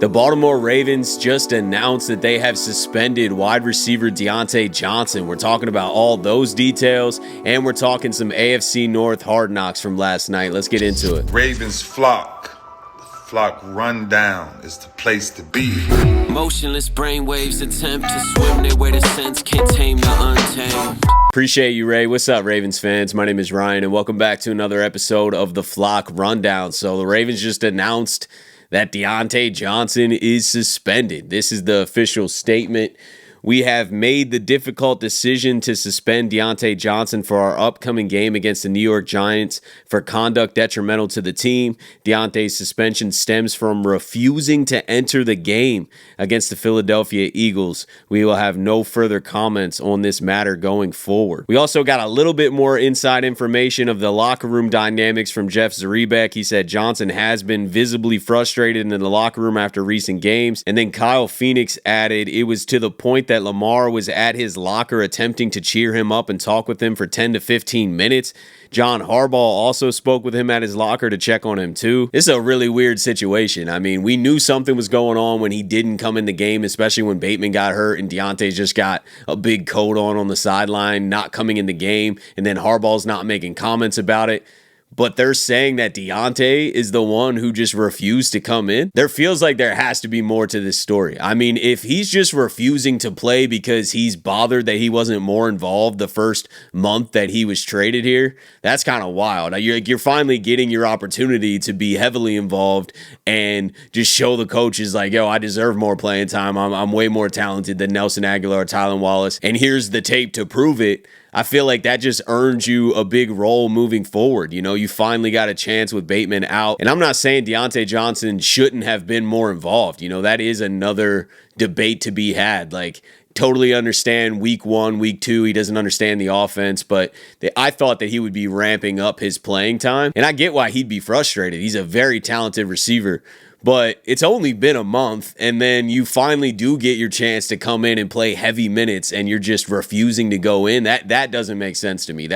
The Baltimore Ravens just announced that they have suspended wide receiver Diontae Johnson. We're talking about all those details, and we're talking some AFC North Hard Knocks from last night. Let's get into it. Ravens flock. The flock rundown is the place to be. Motionless brainwaves attempt to swim their way to sense, can't tame the untamed. Appreciate you, Ray. What's up, Ravens fans? My name is Ryan, and welcome back to another episode of the Flock Rundown. So the Ravens just announced that Diontae Johnson is suspended. This is the official statement. We have made the difficult decision to suspend Diontae Johnson for our upcoming game against the New York Giants for conduct detrimental to the team. Diontae's suspension stems from refusing to enter the game against the Philadelphia Eagles. We will have no further comments on this matter going forward. We also got a little bit more inside information of the locker room dynamics from Jeff Zrebiec. He said Johnson has been visibly frustrated in the locker room after recent games. And then Kyle Phoenix added, it was to the point that Lamar was at his locker attempting to cheer him up and talk with him for 10 to 15 minutes. John Harbaugh also spoke with him at his locker to check on him too. This is a really weird situation. I mean, we knew something was going on when he didn't come in the game, especially when Bateman got hurt and Diontae just got a big coat on the sideline, not coming in the game, and then Harbaugh's not making comments about it. But they're saying that Diontae is the one who just refused to come in. There feels like there has to be more to this story. I mean, if he's just refusing to play because he's bothered that he wasn't more involved the first month that he was traded here, that's kind of wild. You're finally getting your opportunity to be heavily involved and just show the coaches like, yo, I deserve more playing time. I'm way more talented than Nelson Aguilar or Tylan Wallace. And here's the tape to prove it. I feel like that just earns you a big role moving forward. You know, you finally got a chance with Bateman out. And I'm not saying Diontae Johnson shouldn't have been more involved. You know, that is another debate to be had. Like, totally understand week 1, week 2, he doesn't understand the offense, but I thought that he would be ramping up his playing time. And I get why he'd be frustrated. He's a very talented receiver. But it's only been a month, and then you finally do get your chance to come in and play heavy minutes, and you're just refusing to go in. That doesn't make sense to me.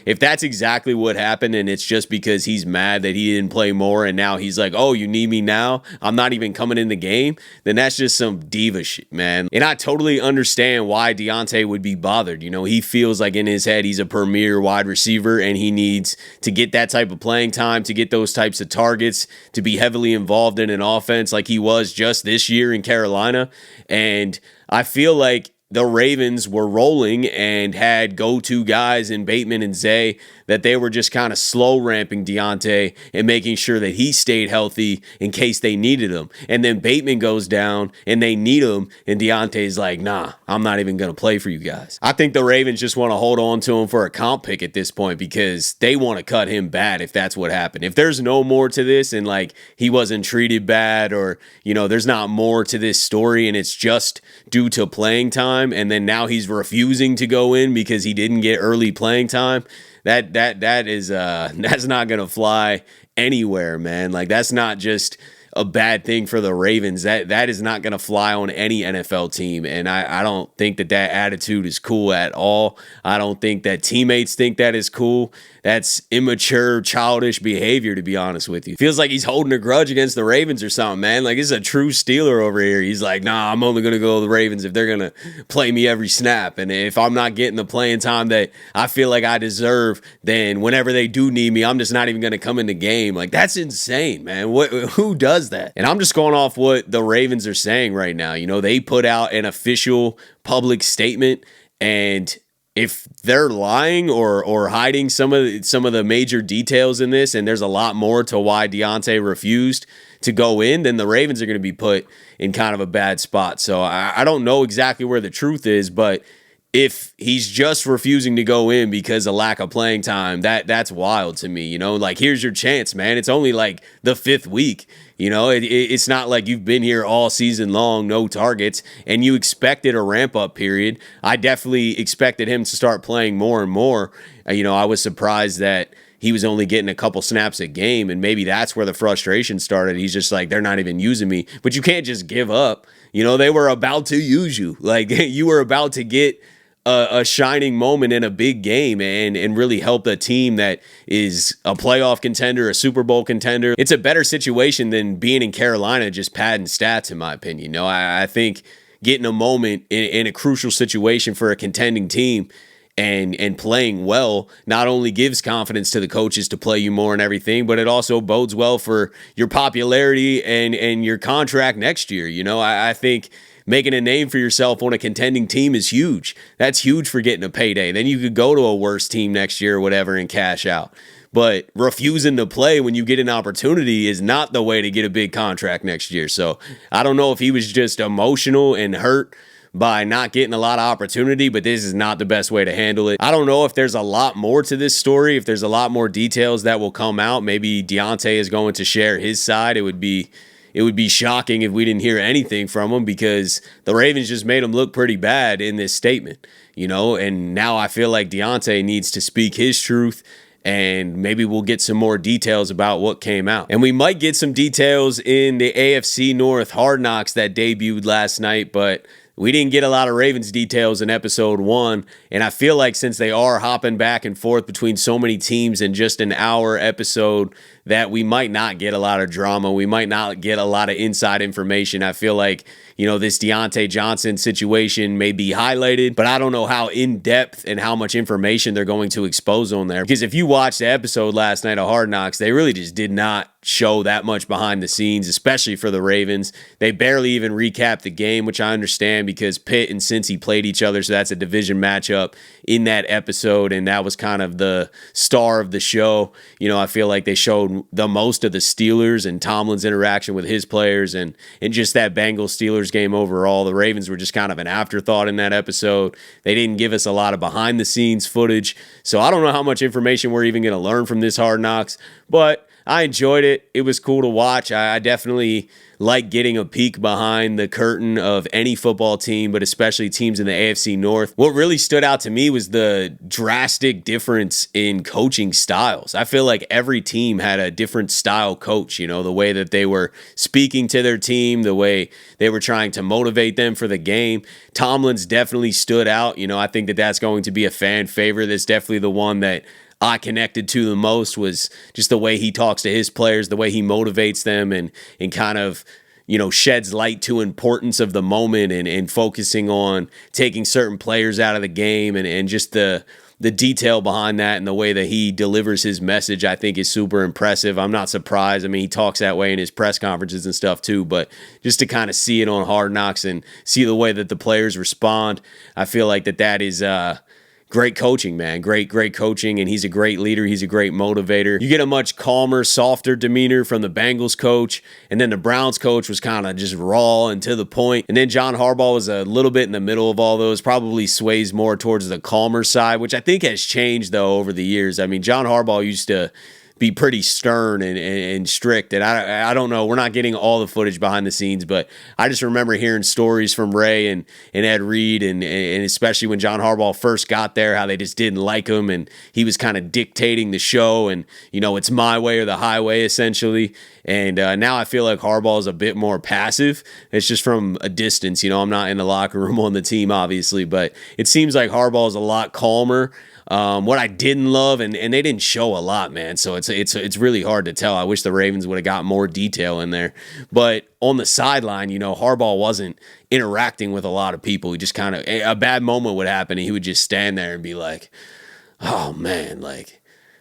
If that's exactly what happened, and it's just because he's mad that he didn't play more, and now he's like, oh, you need me now? I'm not even coming in the game? Then that's just some diva shit, man. And I totally understand why Diontae would be bothered. You know, he feels like in his head he's a premier wide receiver, and he needs to get that type of playing time, to get those types of targets, to be heavily involved in an offense like he was just this year in Carolina. And I feel like the Ravens were rolling and had go-to guys in Bateman and Zay that they were just kind of slow ramping Diontae and making sure that he stayed healthy in case they needed him. And then Bateman goes down and they need him, and Deontay's like, nah, I'm not even going to play for you guys. I think the Ravens just want to hold on to him for a comp pick at this point because they want to cut him bad if that's what happened. If there's no more to this and like he wasn't treated bad, or, you know, there's not more to this story and it's just due to playing time, and then now he's refusing to go in because he didn't get early playing time, that's not gonna fly anywhere, man. Like, that's not just a bad thing for the Ravens. That is not gonna fly on any NFL team, and I don't think that attitude is cool at all. I don't think that teammates think that is cool. That's immature, childish behavior, to be honest with you. Feels like he's holding a grudge against the Ravens or something, man. Like, this is a true Steeler over here. He's like, nah, I'm only going to go to the Ravens if they're going to play me every snap. And if I'm not getting the playing time that I feel like I deserve, then whenever they do need me, I'm just not even going to come in the game. Like, that's insane, man. Who does that? And I'm just going off what the Ravens are saying right now. You know, they put out an official public statement, and if they're lying or hiding some of the major details in this, and there's a lot more to why Diontae refused to go in, then the Ravens are going to be put in kind of a bad spot. So I don't know exactly where the truth is, but if he's just refusing to go in because of lack of playing time, that's wild to me. You know, like, here's your chance, man. It's only like the 5th week. You know, it's not like you've been here all season long, no targets, and you expected a ramp-up period. I definitely expected him to start playing more and more. You know, I was surprised that he was only getting a couple snaps a game, and maybe that's where the frustration started. He's just like, they're not even using me. But you can't just give up. You know, they were about to use you. Like, you were about to get a shining moment in a big game and really help a team that is a playoff contender, a Super Bowl contender. It's a better situation than being in Carolina just padding stats, in my opinion. I think getting a moment in a crucial situation for a contending team and playing well not only gives confidence to the coaches to play you more and everything, but it also bodes well for your popularity and your contract next year. I think making a name for yourself on a contending team is huge. That's huge for getting a payday. Then you could go to a worse team next year or whatever and cash out. But refusing to play when you get an opportunity is not the way to get a big contract next year. So I don't know if he was just emotional and hurt by not getting a lot of opportunity, but this is not the best way to handle it. I don't know if there's a lot more to this story, if there's a lot more details that will come out. Maybe Diontae is going to share his side. It would be shocking if we didn't hear anything from him, because the Ravens just made him look pretty bad in this statement, and now I feel like Diontae needs to speak his truth, and maybe we'll get some more details about what came out. And we might get some details in the AFC North Hard Knocks that debuted last night, but we didn't get a lot of Ravens details in episode 1, and I feel like since they are hopping back and forth between so many teams in just an hour episode, that we might not get a lot of drama. We might not get a lot of inside information. I feel like, this Diontae Johnson situation may be highlighted, but I don't know how in-depth and how much information they're going to expose on there. Because if you watched the episode last night of Hard Knocks, they really just did not show that much behind the scenes, especially for the Ravens. They barely even recapped the game, which I understand because Pitt and Cincy played each other, so that's a division matchup in that episode, and that was kind of the star of the show. I feel like they showed the most of the Steelers and Tomlin's interaction with his players and just that Bengals-Steelers game overall. The Ravens were just kind of an afterthought in that episode. They didn't give us a lot of behind-the-scenes footage, so I don't know how much information we're even going to learn from this Hard Knocks, but I enjoyed it. It was cool to watch. I definitely like getting a peek behind the curtain of any football team, but especially teams in the AFC North. What really stood out to me was the drastic difference in coaching styles. I feel like every team had a different style coach, the way that they were speaking to their team, the way they were trying to motivate them for the game. Tomlin's definitely stood out. I think that that's going to be a fan favorite. That's definitely the one that I connected to the most, was just the way he talks to his players, the way he motivates them and kind of, sheds light to importance of the moment and focusing on taking certain players out of the game and just the detail behind that and the way that he delivers his message, I think is super impressive. I'm not surprised. I mean, he talks that way in his press conferences and stuff too, but just to kind of see it on Hard Knocks and see the way that the players respond, I feel like that is great coaching, man. Great coaching, and he's a great leader. He's a great motivator. You get a much calmer, softer demeanor from the Bengals coach, and then the Browns coach was kind of just raw and to the point. And then John Harbaugh was a little bit in the middle of all those, probably sways more towards the calmer side, which I think has changed, though, over the years. I mean, John Harbaugh used to be pretty stern and strict. And I don't know, we're not getting all the footage behind the scenes, but I just remember hearing stories from Ray and Ed Reed and especially when John Harbaugh first got there, how they just didn't like him and he was kind of dictating the show and, it's my way or the highway essentially. And now I feel like Harbaugh is a bit more passive. It's just from a distance. I'm not in the locker room on the team, obviously, but it seems like Harbaugh is a lot calmer. What I didn't love, and they didn't show a lot, man, so it's really hard to tell. I wish the Ravens would have got more detail in there. But on the sideline, Harbaugh wasn't interacting with a lot of people. He just kind of, a bad moment would happen, and he would just stand there and be like, oh, man, like,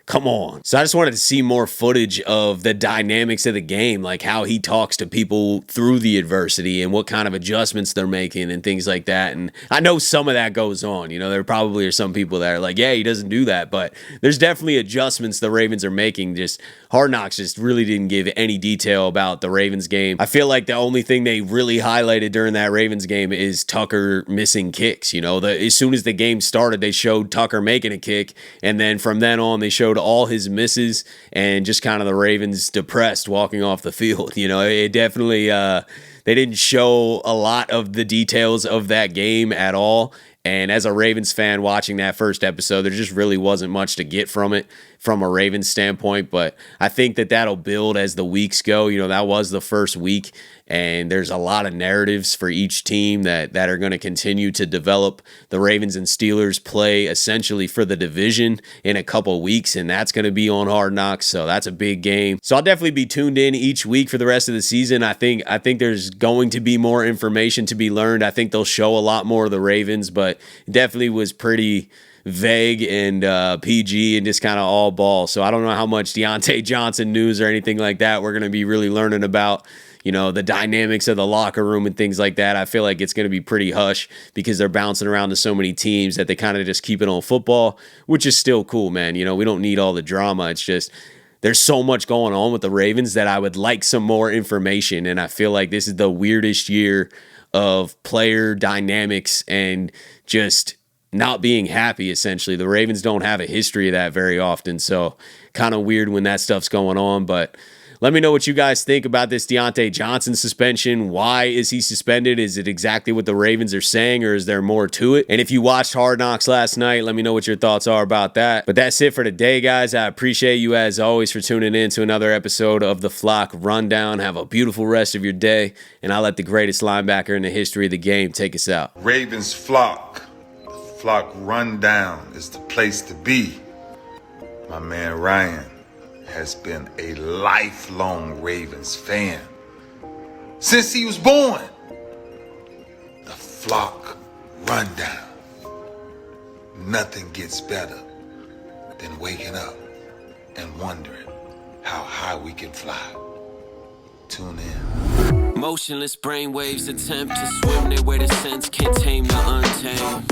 come on. So I just wanted to see more footage of the dynamics of the game, like how he talks to people through the adversity and what kind of adjustments they're making and things like that. And I know some of that goes on. There probably are some people that are like, yeah, he doesn't do that. But there's definitely adjustments the Ravens are making. Just Hard Knocks just really didn't give any detail about the Ravens game. I feel like the only thing they really highlighted during that Ravens game is Tucker missing kicks. As soon as the game started, they showed Tucker making a kick. And then from then on, they showed all his misses and just kind of the Ravens depressed walking off the field. It definitely, they didn't show a lot of the details of that game at all. And as a Ravens fan watching that first episode, there just really wasn't much to get from it from a Ravens standpoint. But I think that that'll build as the weeks go. That was the first week. And there's a lot of narratives for each team that are going to continue to develop. The Ravens and Steelers play essentially for the division in a couple weeks, and that's going to be on Hard Knocks, so that's a big game. So I'll definitely be tuned in each week for the rest of the season. I think there's going to be more information to be learned. I think they'll show a lot more of the Ravens, but it definitely was pretty vague and PG and just kind of all ball. So I don't know how much Diontae Johnson news or anything like that we're going to be really learning about, the dynamics of the locker room and things like that. I feel like it's going to be pretty hush because they're bouncing around to so many teams that they kind of just keep it on football, which is still cool, man. We don't need all the drama. It's just there's so much going on with the Ravens that I would like some more information, and I feel like this is the weirdest year of player dynamics and just not being happy, essentially. The Ravens don't have a history of that very often, so kind of weird when that stuff's going on. But let me know what you guys think about this Diontae Johnson suspension. Why is he suspended? Is it exactly what the Ravens are saying, or is there more to it? And if you watched Hard Knocks last night, let me know what your thoughts are about that. But that's it for today, guys. I appreciate you, as always, for tuning in to another episode of the Flock Rundown. Have a beautiful rest of your day, and I'll let the greatest linebacker in the history of the game take us out. Ravens flock. The flock rundown is the place to be. My man Ryan has been a lifelong Ravens fan since he was born. The flock rundown. Nothing gets better than waking up and wondering how high we can fly. Tune in. Motionless brainwaves attempt to swim their way to sense, can't tame the untamed.